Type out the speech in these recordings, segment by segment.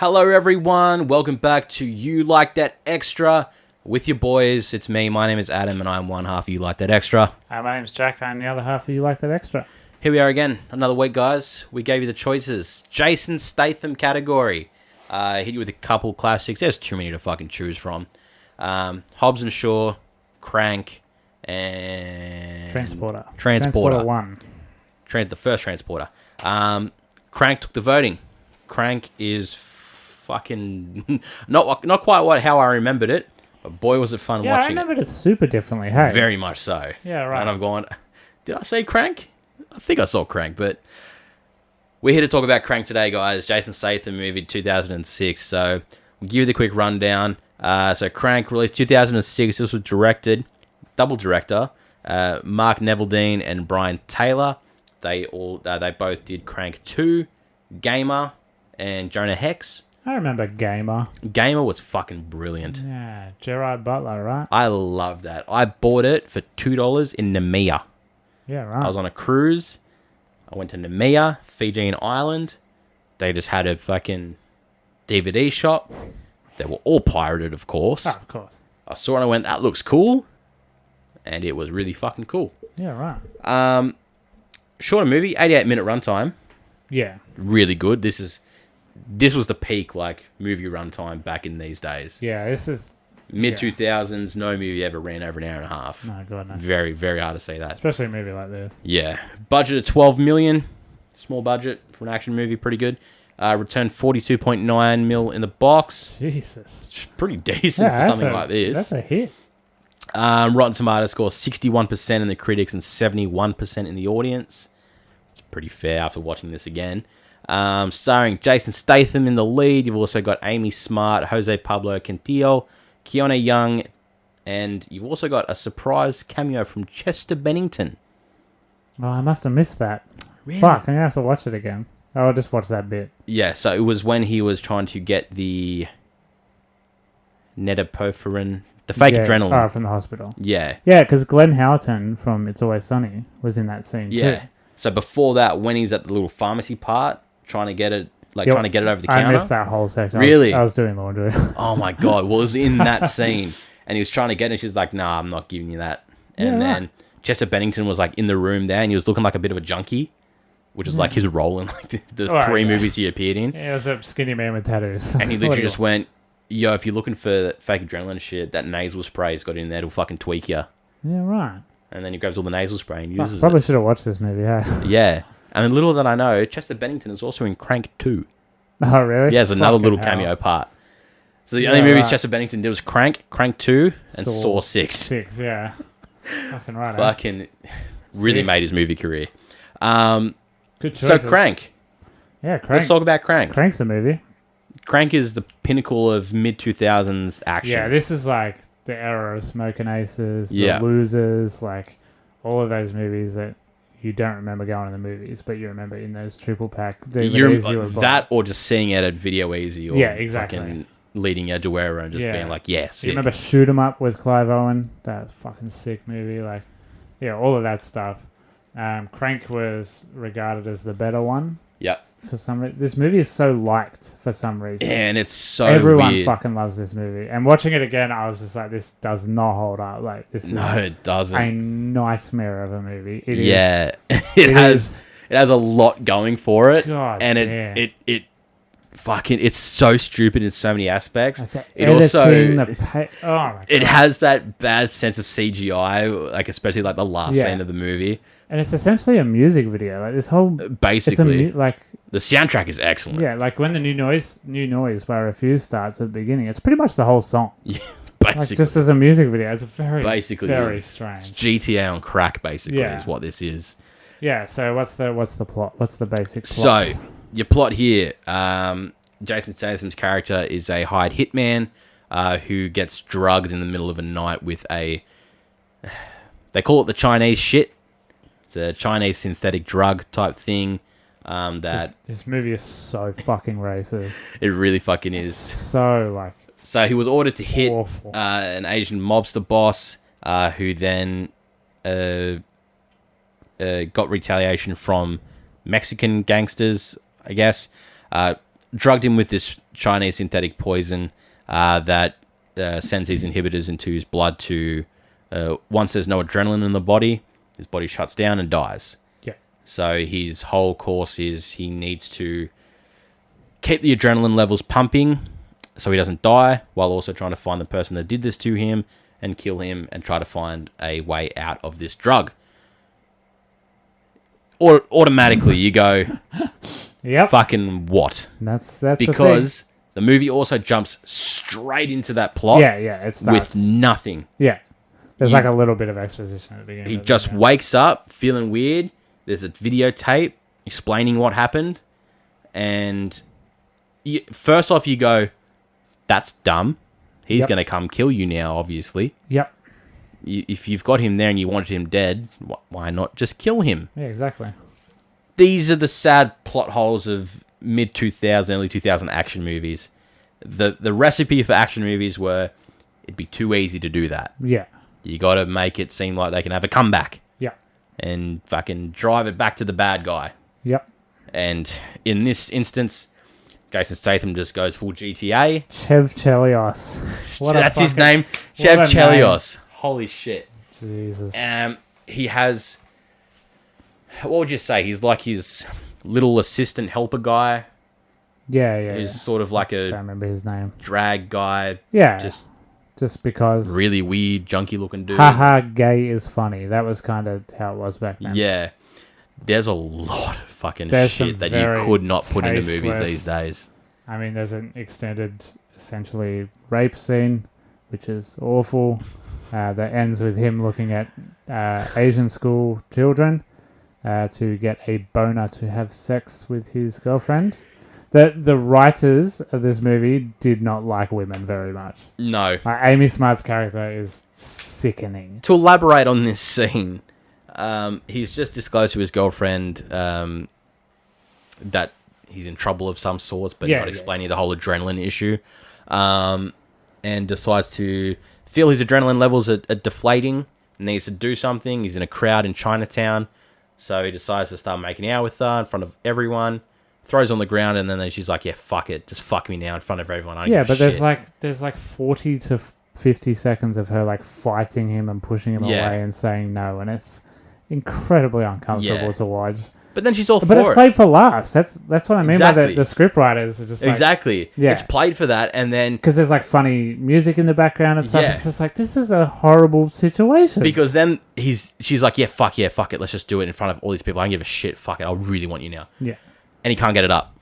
Hello everyone, welcome back to You Like That Extra with your boys. It's me, my name is Adam, and I'm one half of You Like That Extra. My name's Jack, I'm the other half of You Like That Extra. Here we are again, another week guys. We gave you the choices. Jason Statham category. Hit you with a couple classics. There's too many to fucking choose from. Hobbs and Shaw, Crank, and... Transporter. Transporter. Transporter 1. The first Transporter. Crank took the voting. Crank is fucking not quite how I remembered it, but boy was it fun watching it. Yeah, I remembered it super differently, hey? Very much so. Yeah, right. And I'm going, did I say Crank? I think I saw Crank, but we're here to talk about Crank today, guys. Jason Statham movie 2006. So we'll give you the quick rundown. So Crank released 2006. This was directed, double director, Mark Neveldine and Brian Taylor. They both did Crank 2, Gamer, and Jonah Hex. I remember Gamer. Gamer was fucking brilliant. Yeah, Gerard Butler, right? I love that. I bought it for $2 in Nemea. Yeah, right. I was on a cruise. I went to Nemea, Fijian island. They just had a fucking DVD shop. They were all pirated, of course. Oh, of course. I saw it and I went, that looks cool. And it was really fucking cool. Yeah, right. Shorter movie, 88-minute runtime. Yeah. Really good. This was the peak movie runtime back in these days. Yeah, this is... Mid-2000s, no movie ever ran over an hour and a half. No, God, no. Very, very hard to say that. Especially a movie like this. Yeah. Budget of $12 million. Small budget for an action movie. Pretty good. Returned $42.9 million in the box. Jesus. It's pretty decent for something like this. That's a hit. Rotten Tomatoes score 61% in the critics and 71% in the audience. It's pretty fair after watching this again. Starring Jason Statham in the lead. You've also got Amy Smart, Jose Pablo Cantillo, Keone Young, and you've also got a surprise cameo from Chester Bennington. Oh, I must have missed that. Really? Fuck, I'm going to have to watch it again. I'll just watch that bit. Yeah, so it was when he was trying to get the Nedopophorin, the fake adrenaline. Oh, from the hospital. Yeah. Yeah, because Glenn Howerton from It's Always Sunny was in that scene too. So before that, when he's at the little pharmacy part, trying to get it over the counter. I missed that whole section. Really? I was doing laundry. Oh my God. Well, it was in that scene. And he was trying to get it, and she's like, nah, I'm not giving you that. And then Chester Bennington was in the room there, and he was looking like a bit of a junkie, which is his role in the three movies he appeared in. Yeah, he was a skinny man with tattoos. And he literally just went, yo, if you're looking for fake adrenaline shit, that nasal spray he's got in there, it'll fucking tweak you. Yeah, right. And then he grabs all the nasal spray and uses probably it. should have watched this movie, yeah. Yeah. And then little that I know, Chester Bennington is also in Crank 2. Oh, really? Yeah, there's another little cameo part. So the only movies Chester Bennington did was Crank, Crank 2, and Saw 6. 6, yeah. Fucking right. Fucking really made his movie career. Good choice. So Crank. Yeah, Crank. Let's talk about Crank. Crank's a movie. Crank is the pinnacle of mid-2000s action. Yeah, this is the era of Smoking Aces, The Losers, all of those movies that you don't remember going to the movies, but you remember in those triple pack DVDs. That or just seeing it at Video Easy or exactly. fucking leading edge aware and just being like, yeah, sick. You remember Shoot 'Em Up with Clive Owen? That fucking sick movie. All of that stuff. Crank was regarded as the better one. Yep. For some reason, this movie is so liked for some reason. Yeah, and it's so everyone weird. fucking loves this movie. And watching it again, I was just like, this does not hold up. It doesn't. A nightmare of a movie. It has a lot going for it. God and damn. it fucking, it's so stupid in so many aspects. It has that bad sense of CGI, especially the last scene of the movie. And it's essentially a music video. This whole basically the soundtrack is excellent. Yeah, when the new noise by Refuse starts at the beginning, it's pretty much the whole song. Yeah, basically just as a music video. It's very strange. It's GTA on crack, basically, is what this is. Yeah. So what's the plot? What's the basic plot? So your plot here, Jason Statham's character is a hired hitman who gets drugged in the middle of a night with they call it the Chinese shit. It's a Chinese synthetic drug type thing. This movie is so fucking racist. It really fucking is. So So he was ordered to hit awful. An Asian mobster boss who then got retaliation from Mexican gangsters, I guess. drugged him with this Chinese synthetic poison that sends these inhibitors into his blood to... once there's no adrenaline in the body, his body shuts down and dies. Yeah. So his whole course is he needs to keep the adrenaline levels pumping so he doesn't die, while also trying to find the person that did this to him and kill him and try to find a way out of this drug. Or automatically you go, yep. fucking what? That's because the movie also jumps straight into that plot. Yeah, it starts with nothing. Yeah. There's like a little bit of exposition at the beginning. He just wakes up feeling weird. There's a videotape explaining what happened. And first off, you go, that's dumb. He's going to come kill you now, obviously. Yep. If you've got him there and you wanted him dead, why not just kill him? Yeah, exactly. These are the sad plot holes of mid-2000, early 2000 action movies. The recipe for action movies were, it'd be too easy to do that. Yeah. You got to make it seem like they can have a comeback. Yeah. And fucking drive it back to the bad guy. Yep. And in this instance, Jason Statham just goes full GTA. Chev Chelios. That's his name. Chev Chelios. Holy shit. Jesus. He has... What would you say? He's like his little assistant helper guy. Yeah. He's sort of like a... I don't remember his name. Drag guy. Yeah. Just because... Really weird, junky looking dude. Haha, gay is funny. That was kind of how it was back then. Yeah. There's a lot of fucking shit that you could not put into movies these days. I mean, there's an extended, essentially, rape scene, which is awful. That ends with him looking at Asian school children to get a boner to have sex with his girlfriend. The writers of this movie did not like women very much. No. Amy Smart's character is sickening. To elaborate on this scene, he's just disclosed to his girlfriend that he's in trouble of some sorts, but not explaining the whole adrenaline issue, and decides to feel his adrenaline levels are deflating, needs to do something. He's in a crowd in Chinatown, so he decides to start making out with her in front of everyone, throws on the ground, and then she's like, yeah, fuck it, just fuck me now in front of everyone. I don't give a shit. there's like 40 to 50 seconds of her like fighting him and pushing him away and saying no, and it's incredibly uncomfortable to watch. But then she's all but it's played for laughs. That's what I mean by the script writers are just like, it's played for that, and then because there's like funny music in the background and stuff. It's just like, this is a horrible situation. Because then she's like, fuck it, let's just do it in front of all these people. I don't give a shit. Fuck it, I really want you now. Yeah, and he can't get it up.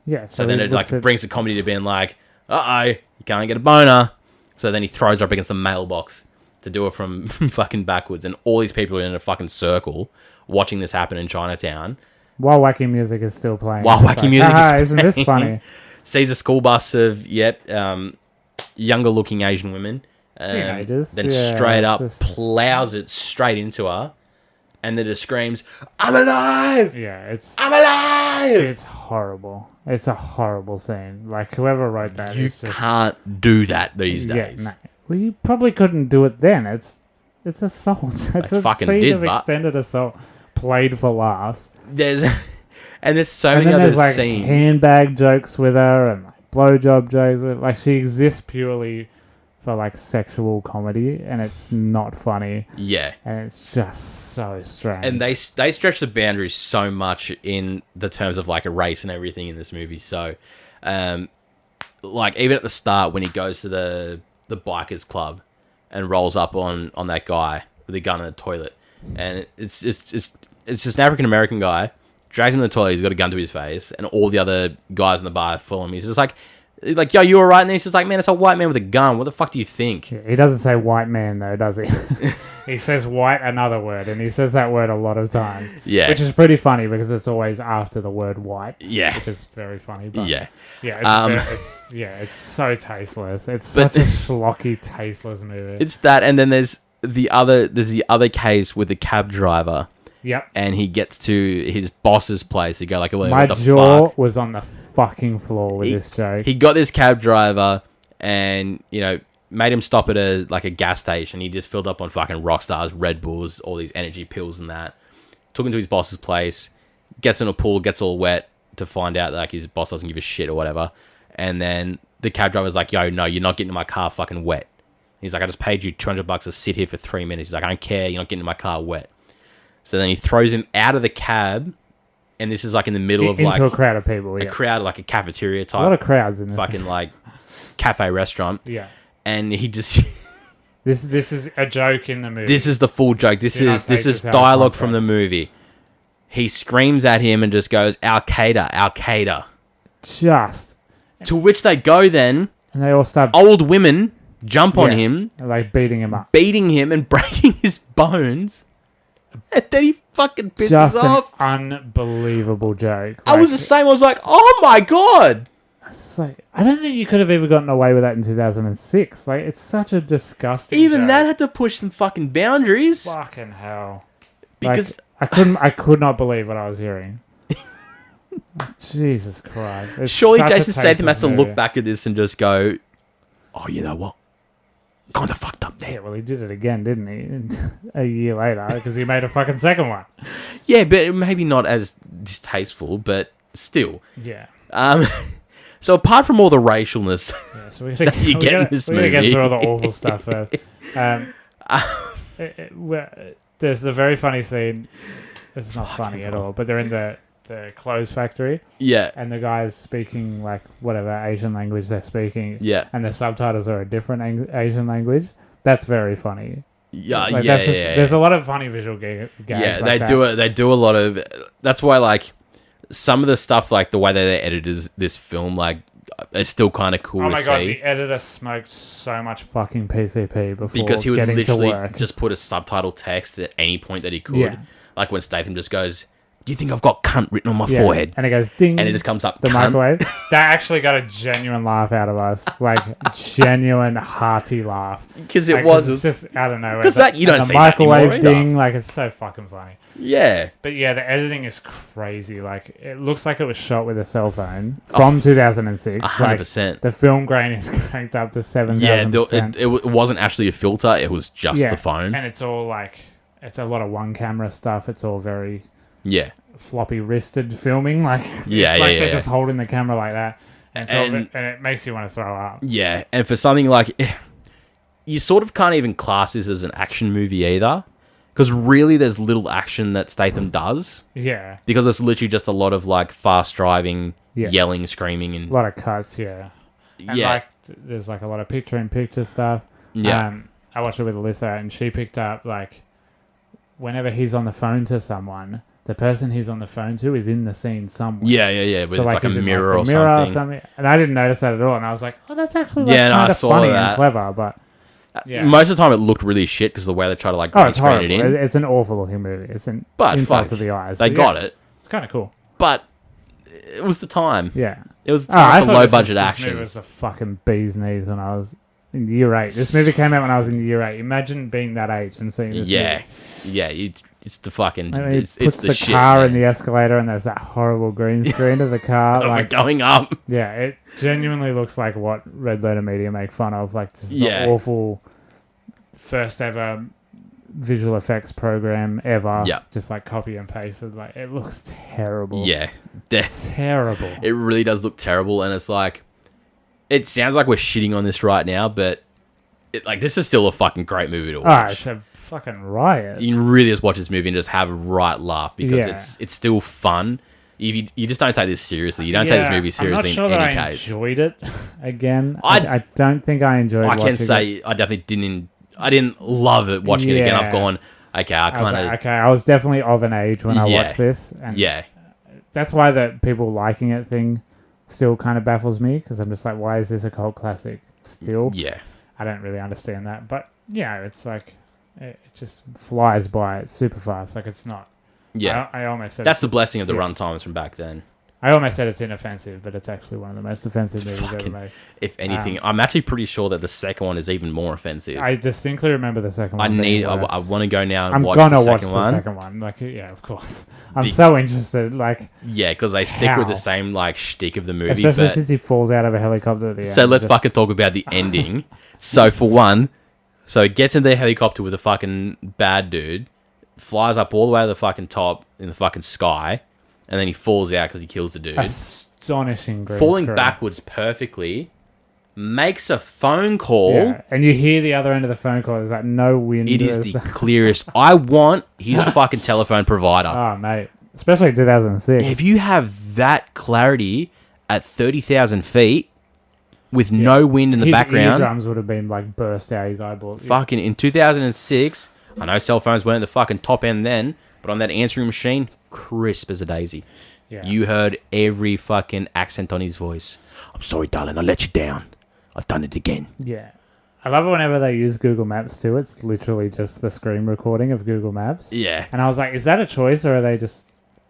Yeah, so then it like brings the comedy to being like, you can't get a boner. So then he throws her up against the mailbox to do it from fucking backwards, and all these people are in a fucking circle watching this happen in Chinatown. While wacky music is still playing. Isn't this funny? Sees a school bus of younger looking Asian women. Teenagers. Then straight up plows it straight into her. And then just screams, I'm alive! Yeah, I'm alive! It's horrible. It's a horrible scene. Like, whoever wrote that... You can't do that these days. No. Well, you probably couldn't do it then. It's assault. It's a scene of extended assault played for laughs. There's so many other like scenes. Handbag jokes with her and like blowjob jokes with, like, she exists purely for like sexual comedy, and it's not funny. Yeah, and it's just so strange. And they stretch the boundaries so much in the terms of like a race and everything in this movie. So, like even at the start when he goes to the bikers club and rolls up on that guy with a gun in the toilet, and it's just an African American guy, drags him in the toilet, he's got a gun to his face, and all the other guys in the bar follow him. He's just like, yo, you alright? And he's just like, man, it's a white man with a gun. What the fuck do you think? He doesn't say white man, though, does he? He says white another word, and he says that word a lot of times. Yeah. Which is pretty funny, because it's always after the word white. Yeah. Which is very funny. But yeah. It's so tasteless. It's such a schlocky, tasteless movie. It's that, and then there's the other case with the cab driver. Yep. And he gets to his boss's place to go like, well, my what the jaw fuck? was on the fucking floor with this joke. He got this cab driver and, made him stop at a gas station. He just filled up on fucking Rockstars, Red Bulls, all these energy pills and that. Took him to his boss's place, gets in a pool, gets all wet, to find out that like his boss doesn't give a shit or whatever. And then the cab driver's like, yo, no, you're not getting in my car fucking wet. He's like, I just paid you $200 to sit here for 3 minutes. He's like, I don't care. You're not getting in my car wet. So then he throws him out of the cab. And this is like in the middle of like... Into a crowd of people, a crowd, like a cafeteria type. A lot of crowds in there. Fucking like cafe restaurant. Yeah. And he just... This is a joke in the movie. This is the full joke. This is dialogue from the movie. He screams at him and just goes, Al Qaeda, Al Qaeda. Just. To which they go then. And they all start... Old women jump on him. Like beating him up. Beating him and breaking his bones. And then he fucking pisses Just off. An unbelievable joke. I was the same. I was like, oh my God. I was just like, I don't think you could have ever gotten away with that in 2006. Like, it's such a disgusting Even joke. that had to push some fucking boundaries. Fucking hell. Because... Like, I could not believe what I was hearing. Jesus Christ. It's surely such a Jason Statham has to movie. look back at this and just go, oh, you know what? Kind of fucked up there. Yeah, well, he did it again, didn't he? A year later, because he made a fucking second one. Yeah, but maybe not as distasteful, but still. Yeah. So apart from all the racialness So we that you get in this movie. We're going to get through all the awful stuff first. There's the very funny scene. It's not funny at all, but they're in the clothes factory. Yeah. And the guy's speaking like whatever Asian language they're speaking. Yeah. And the subtitles are a different Asian language. That's very funny. Yeah, Like, yeah, that's just, yeah. There's a lot of funny visual gags. Yeah, like they do a lot of... That's why, like, some of the stuff, like, the way that they edited this film, like, it's still kind of cool Oh to my see. God, the editor smoked so much fucking PCP before Because he would getting to literally work. just put a subtitle text at any point that he could. Yeah. Like when Statham just goes, do you think I've got cunt written on my forehead? And it goes ding. And it just comes up, the cunt. microwave. That actually got a genuine laugh out of us. Like, genuine hearty laugh. Because it like, was... It's just out of nowhere. Because that, you don't the see that microwave anymore ding, like, it's so fucking funny. Yeah. But yeah, the editing is crazy. Like, it looks like it was shot with a cell phone from 2006. 100%. Like, the film grain is cranked up to 7,000%. Yeah, it wasn't actually a filter. It was just the phone. And it's all like... It's a lot of one camera stuff. It's all very... Yeah. Floppy wristed filming. Like, Yeah, it's like yeah, they're yeah. just holding the camera like that. And it makes you want to throw up. Yeah, and for something like... You sort of can't even class this as an action movie either. Because really, there's little action that Statham does. Yeah. Because it's literally just a lot of, like, fast driving, Yeah. yelling, screaming, and... A lot of cuts, yeah. And yeah. like, there's like a lot of picture-in-picture stuff. Yeah. I watched it with Alyssa, and she picked up, like, whenever he's on the phone to someone, the person he's on the phone to is in the scene somewhere. Yeah. But So, it's like a he's in, mirror, the or something. And I didn't notice that at all. And I was like, oh, that's actually like, Yeah, no, I kind of saw funny that. and clever. But yeah. Most of the time, it looked really shit because the way they try to, like, Oh, it's green horrible. screen it in. It's an awful-looking movie. It's an But, insult fuck, to the eyes. they But got yeah, it. It's kind of cool. But it was the time. Yeah. It was the I time for thought low-budget This action. movie was the fucking bee's knees when I was in year 8. This movie came out when I was in year 8. Imagine being that age and seeing this Yeah. movie. Yeah, it's the fucking... I mean, he it's puts the the shit, car man. in the escalator and there's that horrible green screen of the car. Of like, it going up. yeah, it genuinely looks like what Red Letter Media make fun of. Like, just Yeah. the awful first ever visual effects program ever. Yeah. Just like copy and pasted. Like, it looks terrible. Yeah. Terrible. It really does look terrible, and it's like... It sounds like we're shitting on this right now, but... this is still a fucking great movie to watch. It's a fucking riot. You can really just watch this movie and just have a right laugh because Yeah. it's still fun. If you just don't take this seriously. You don't take this movie seriously I'm not sure in that any I case. enjoyed it again. I- I don't think I enjoyed I watching can it. say I definitely didn't. I didn't love it watching it again. I've Yeah. gone, okay, I I was kind like, of, okay, I was definitely of an age when I Yeah. watched this. And yeah, that's why the people liking it thing still kind of baffles me, because I'm just like, why is this a cult classic still? yeah, I don't really understand that. But yeah, it's like, it just flies by. It's super fast. Like, it's not. yeah. I almost said That's the blessing of the yeah. run times from back then. I almost said it's inoffensive, but it's actually one of the most offensive movies fucking- ever made. If anything, I'm actually pretty sure that the second one is even more offensive. I distinctly remember the second I one. being need. I worse. want to go now and I'm watch gonna the watch second the one. second one. Like, yeah, of course. I'm Be- so interested. Like, Yeah, because they stick with How? the same like shtick of the movie. especially But since he falls out of a helicopter at the end. so let's Just- fucking talk about the ending. So for one, so it gets into the helicopter with a fucking bad dude, flies up all the way to the fucking top in the fucking sky, and then he falls out because he kills the dude. Astonishing green Falling screen. backwards perfectly, makes a phone call. Yeah, and you hear the other end of the phone call. There's like no wind. It is the clearest. I want his fucking telephone provider. Oh, mate. Especially in 2006. If you have that clarity at 30,000 feet with no wind in the his background. eardrums would have been like burst out his eyeball. Fucking in 2006, I know cell phones weren't the fucking top end then, but on that answering machine, crisp as a daisy. Yeah. You heard every fucking accent on his voice. I'm sorry, darling, I let you down. I've done it again. Yeah. I love it whenever they use Google Maps too. It's literally just the screen recording of Google Maps. Yeah. And I was like, is that a choice or are they just...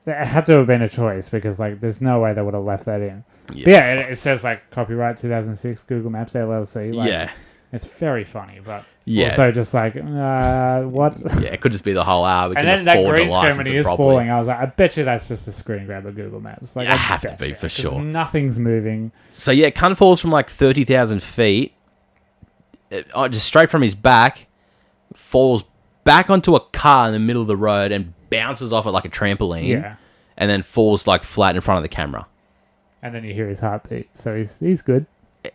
It had to have been a choice because like there's no way they would have left that in. Yeah, But yeah, it says like copyright 2006 Google Maps LLC. Like, yeah. It's very funny, but Yeah. also just like, what? Yeah, it could just be the whole hour. And then that green screen when he is falling, I was like, I bet you that's just a screen grab of Google Maps. Like, Yeah, I have to bet be you, for 'cause sure. Nothing's moving. So yeah, cunt falls from like 30,000 feet, just straight from his back, falls back onto a car in the middle of the road and bounces off it like a trampoline. Yeah. And then falls like flat in front of the camera. And then you hear his heartbeat. So he's good.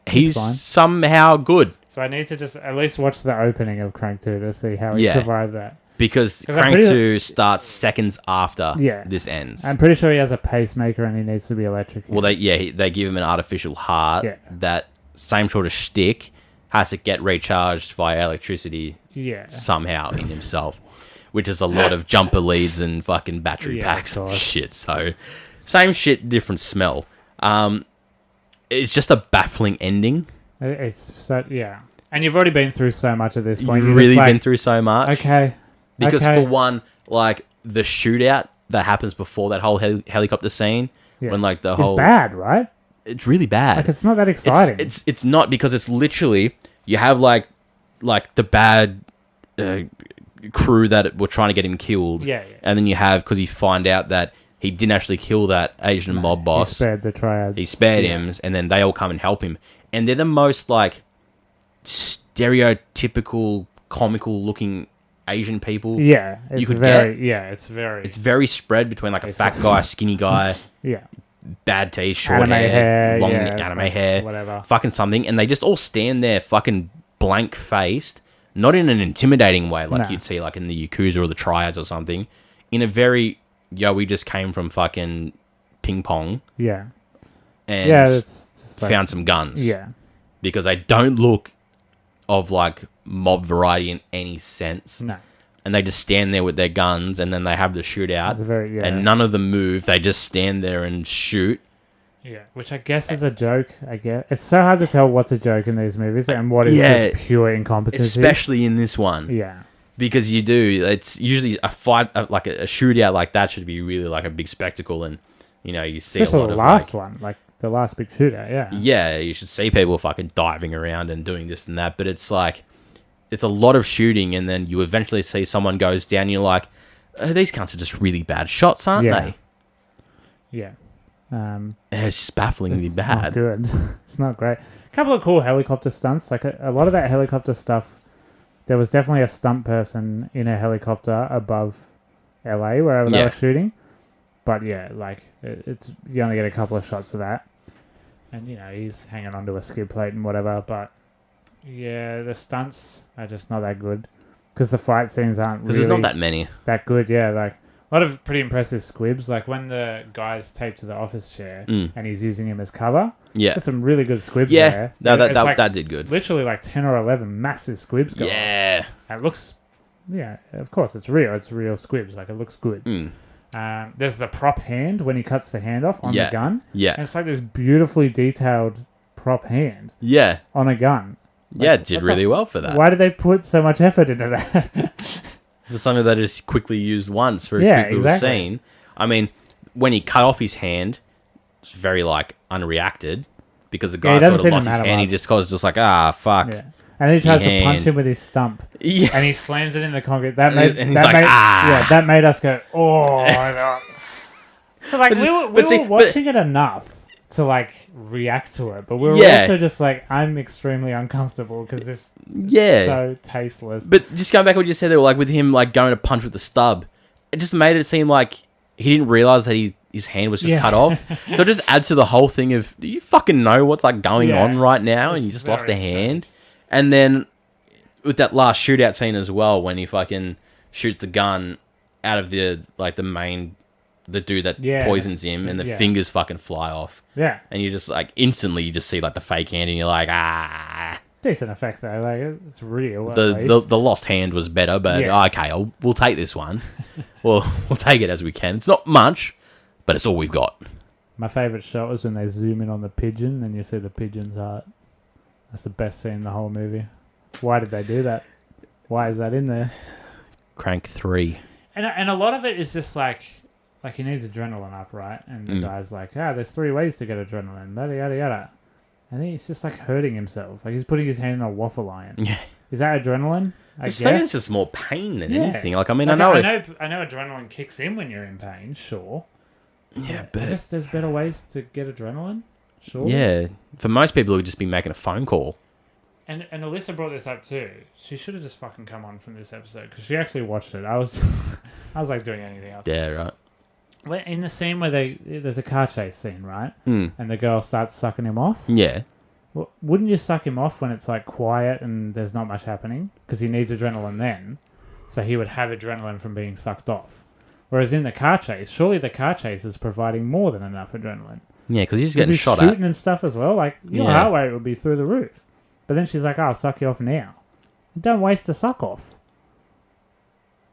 He's fine. somehow good So I need to just at least watch the opening of Crank 2 to see how he Yeah. survived that. because 'Cause I'm Crank pretty- 2 starts seconds after Yeah. this ends. I'm pretty sure he has a pacemaker and he needs to be electrocuted. Well, they give him an artificial heart. Yeah. That same sort of shtick has to get recharged via electricity yeah. somehow in himself, which is a lot of jumper leads and fucking battery Yeah, of packs. course. Shit. So, same shit, different smell. It's just a baffling ending. It's so, yeah. And you've already been through so much at this point. You've You're really just like, been through so much. Okay. Because okay. for one, like the shootout that happens before that whole helicopter scene, Yeah. when like the It's whole bad, right? it's really bad. Like, it's not that exciting. It's not, because it's literally you have like the bad crew that were trying to get him killed. Yeah. And then you have, because you find out that he didn't actually kill that Asian mob He boss. spared the triads. He spared Yeah. him, and then they all come and help him. And they're the most like stereotypical, comical looking Asian people. Yeah. It's could very, get. yeah, it's very, It's very spread between like a It's fat just- guy, skinny guy, yeah. bad teeth, short Anime hair, long yeah, anime like, hair, whatever. fucking something. And they just all stand there fucking blank faced, not in an intimidating way like Nah. you'd see like in the Yakuza or the Triads or something. In a very, we just came from fucking ping pong Yeah. and Yeah, it's just like, found some guns. yeah. Because they don't look of like mob variety in any sense. No. And they just stand there with their guns, and then they have the shootout, It's very, yeah. and none of them move. They just stand there and shoot. Yeah, which I guess is a joke. I guess it's so hard to tell what's a joke in these movies and what is Yeah. just pure incompetency. Especially in this one. Yeah, Because you do. It's usually a fight, like a shootout like that should be really like a big spectacle, and you see especially a lot the of last like, one, like the last big shootout. Yeah, yeah, you should see people fucking diving around and doing this and that, but it's like, it's a lot of shooting, and then you eventually see someone goes down, and you're like, these cunts are just really bad shots, aren't Yeah. they? yeah. It's just bafflingly It's bad. not good. It's not great. A couple of cool helicopter stunts. Like a lot of that helicopter stuff. There was definitely a stunt person in a helicopter above LA wherever they Yeah. were shooting. But yeah, like it's you only get a couple of shots of that, and he's hanging onto a skid plate and whatever. But yeah, the stunts are just not that good because the fight scenes aren't Because really there's not that many. that good. Yeah, like a lot of pretty impressive squibs. Like when the guy's taped to the office chair and he's using him as cover. Yeah. There's some really good squibs Yeah. there. No, It's like that did good. literally like 10 or 11 massive squibs going on. Yeah. And it looks, yeah, of course, it's real. It's real squibs. Like, it looks good. There's the prop hand when he cuts the hand off on Yeah. the gun. Yeah. And it's like this beautifully detailed prop hand Yeah. on a gun. Yeah, Like, it did what really well for that. Why did they put so much effort into that? For something that is quickly used once for a Yeah, quick little exactly. scene. I mean, when he cut off his hand, it's very like unreacted because the Yeah, guy he doesn't sort of seem to lost his matter hand. He much. just goes just like, fuck. Yeah. And then he tries to punch hand. him with his stump. Yeah. And he slams it in the concrete. That made, And he's that like, made, "Ah." Yeah, that made us go, oh, no. So, like, we were watching it enough to, like, react to it. But we were Yeah. also just like, I'm extremely uncomfortable because this Yeah. is so tasteless. But just going back to what you said there, like with him like going to punch with the stub, it just made it seem like he didn't realize that he his hand was just cut off. So it just adds to the whole thing of, do you fucking know what's like going on right now? And you just lost a hand. And then with that last shootout scene as well, when he fucking shoots the gun out of the dude that poisons him, and the fingers fucking fly off. Yeah. And you just like instantly you just see like the fake hand, and you're like, decent effect though. Like it's real. The lost hand was better, but okay, we'll take this one. we'll take it as we can. It's not much, but it's all we've got. My favourite shot was when they zoom in on the pigeon and you see the pigeon's heart. That's the best scene in the whole movie. Why did they do that? Why is that in there? Crank 3. And a lot of it is just like he needs adrenaline up, right? And the guy's like, there's 3 ways to get adrenaline, yada, yada, yada. I think he's just like hurting himself. Like he's putting his hand in a waffle iron. Yeah. Is that adrenaline? I guess it's just more pain than anything. Like, I mean, I know adrenaline kicks in when you're in pain, sure. Yeah, but I guess there's better ways to get adrenaline, sure. Yeah. For most people, it would just be making a phone call. And Alyssa brought this up too. She should have just fucking come on from this episode because she actually watched it. I was like doing anything else. Yeah, right. In the scene where there's a car chase scene, right? And the girl starts sucking him off. Yeah. Well, wouldn't you suck him off when it's like quiet and there's not much happening? Because he needs adrenaline then. So he would have adrenaline from being sucked off. Whereas in the car chase, surely the car chase is providing more than enough adrenaline. Yeah, because he's getting shot at. Shooting and stuff as well. Like, your heart rate would be through the roof. But then she's like, I'll suck you off now. Don't waste a suck off.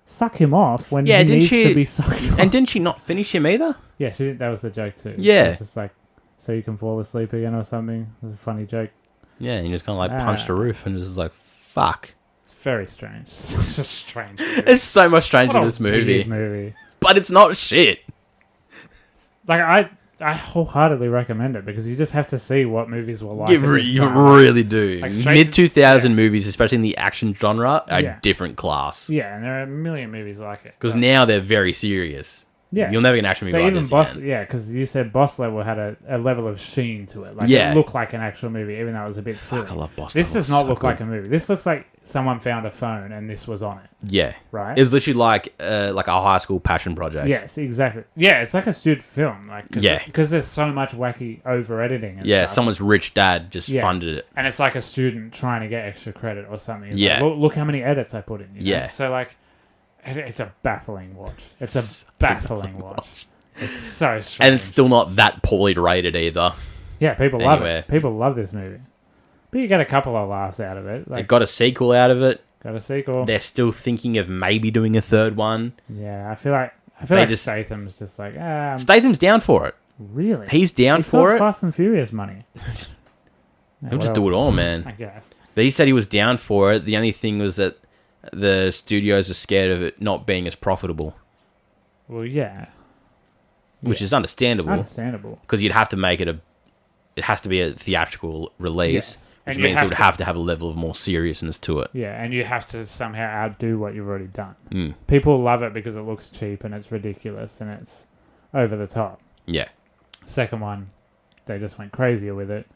Suck him off when he needs to be sucked off. And didn't she not finish him either? Yeah, that was the joke too. Yeah. It's just like, so you can fall asleep again or something. It was a funny joke. Yeah, and he just kind of like punched the roof and just like, fuck. It's very strange. It's just strange. It's so much stranger in this movie. But it's not shit. Like, I wholeheartedly recommend it because you just have to see what movies were like. You really do. Like Mid-2000 movies, especially in the action genre, are a different class. Yeah, and there are a million movies like it. Because now they're very serious. Yeah. You'll never get an action movie like this again. Yeah, because you said Boss Level had a level of sheen to it. Like, it looked like an actual movie, even though it was a bit silly. Fuck, I love Boss This Level. does not look like a movie. This looks like someone found a phone and this was on it. Yeah. Right? It was literally like a high school passion project. Yes, exactly. Yeah, it's like a student film. Like, because there's so much wacky over-editing and stuff. Someone's rich dad just funded it. And it's like a student trying to get extra credit or something. It's like, look how many edits I put in. You know? Yeah. So, like, it's a baffling watch. It's a baffling watch. It's so strange. And it's still not that poorly rated either. Yeah, people love it. People love this movie. But you get a couple of laughs out of it. Like, they got a sequel out of it. Got a sequel. They're still thinking of maybe doing a third one. Yeah, I feel like Statham's just like... Statham's down for it. Really? He's down for it. Fast and Furious money. He'll just do it all, man. I guess. But he said he was down for it. The only thing was that the studios are scared of it not being as profitable. Well, yeah. Which is understandable. Because you'd have to make it it has to be a theatrical release. Yes. Which means it would have to have a level of more seriousness to it. Yeah, and you have to somehow outdo what you've already done. People love it because it looks cheap and it's ridiculous and it's over the top. Yeah. Second one, they just went crazier with it,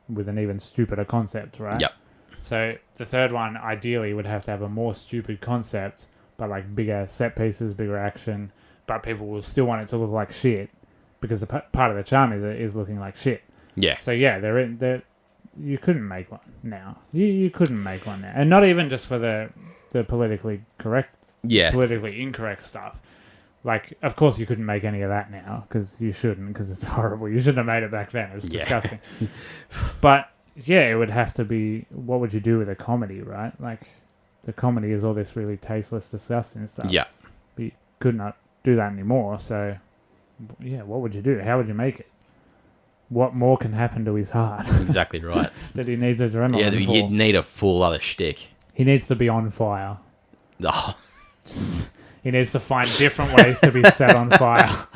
with an even stupider concept, right? Yep. So the third one, ideally, would have to have a more stupid concept, but like bigger set pieces, bigger action, but people will still want it to look like shit because part of the charm is looking like shit. Yeah. So yeah, you couldn't make one now. You couldn't make one now, and not even just for the politically correct, politically incorrect stuff. Like, of course, you couldn't make any of that now because you shouldn't, because it's horrible. You shouldn't have made it back then. It's disgusting. But yeah, it would have to be. What would you do with a comedy, right? Like, the comedy is all this really tasteless, disgusting stuff. Yeah. But you could not do that anymore. So, yeah, what would you do? How would you make it? What more can happen to his heart? Exactly right. That he needs adrenaline. Yeah, you'd need a full other shtick. He needs to be on fire. Oh. He needs to find different ways to be set on fire.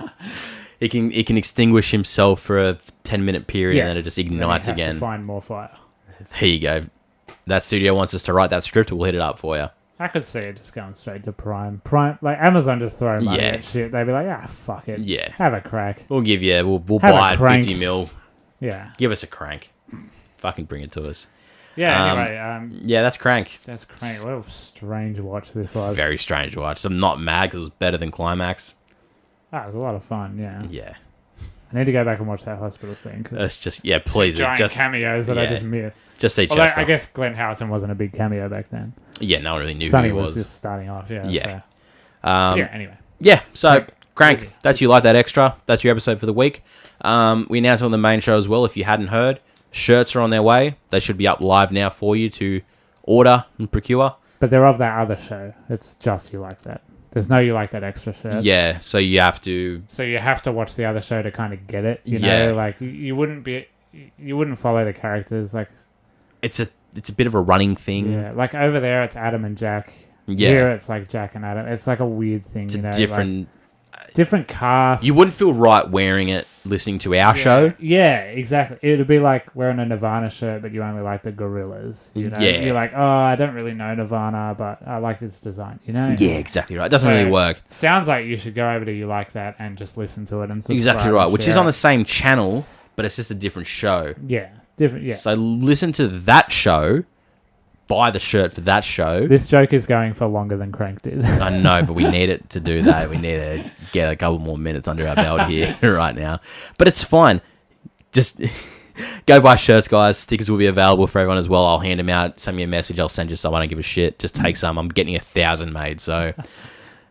He can extinguish himself for a 10-minute period and then it just ignites again. He has to find more fire. There you go. That studio wants us to write that script. We'll hit it up for you. I could see it just going straight to Prime. Like Amazon just throwing money at shit. They'd be like, fuck it. Yeah. Have a crack. We'll give you, we'll buy it 50 mil. Yeah. Give us a crank. Fucking bring it to us. Yeah, anyway. Yeah, that's Crank. That's Crank. What a strange watch this was. Very strange watch. I'm not mad because it was better than Climax. That was a lot of fun, yeah. Yeah. I need to go back and watch that hospital scene. It's just, please. Giant Just cameos that I just missed. Just see Although Chester. I guess Glenn Howerton wasn't a big cameo back then. Yeah, no one really knew Sonny who he was was. just starting off, yeah. Yeah. So. Anyway. Yeah, so Crank, movie. that's You Like That Extra. That's your episode for the week. We announced on the main show as well, if you hadn't heard, shirts are on their way. They should be up live now for you to order and procure. But they're of that other show. It's just You Like That. There's no You Like That Extra shirt. Yeah, so you have to... So you have to watch the other show to kind of get it. You Yeah. know, like you wouldn't follow the characters. Like It's a bit of a running thing. yeah, like over there it's Adam and Jack. Yeah. Here it's like Jack and Adam. It's like a weird thing. It's you know, different... different cast. You wouldn't feel right wearing it listening to our show. Yeah, exactly. It'd be like wearing a Nirvana shirt, but you only like the Gorillaz. You know? Yeah. You're like, oh, I don't really know Nirvana, but I like this design. You know? Yeah, exactly right. It doesn't really work. Sounds like you should go over to You Like That and just listen to it and subscribe. Exactly right, and which share is on it. the same channel, but it's just a different show. Yeah, different. Yeah. So listen to that show, buy the shirt for that show. This joke is going for longer than Crank did. I know, but we need it to do that. We need to get a couple more minutes under our belt here right now. But it's fine. Just go buy shirts, guys. Stickers will be available for everyone as well. I'll hand them out. Send me a message. I'll send you some. I don't give a shit. Just take some. I'm getting 1,000 made, so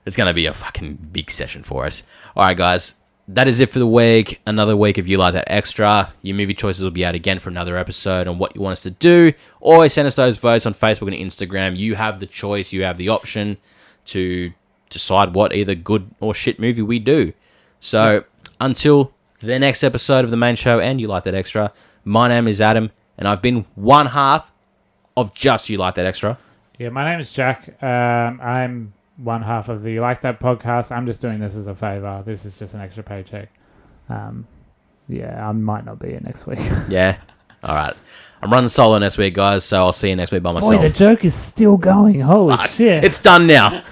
it's going to be a fucking big session for us. All right, guys. That is it for the week. Another week of You Like That Extra. Your movie choices will be out again for another episode on what you want us to do. Always send us those votes on Facebook and Instagram. You have the choice. You have the option to decide what either good or shit movie we do. So until the next episode of the main show and You Like That Extra, my name is Adam, and I've been one half of Just You Like That Extra. Yeah, my name is Jack. I'm one half of the You Like That podcast. I'm just doing this as a favor. This is just an extra paycheck. Yeah, I might not be here next week. Yeah? All right. I'm running solo next week, guys, so I'll see you next week by myself. Boy, the joke is still going. Holy shit. It's done now.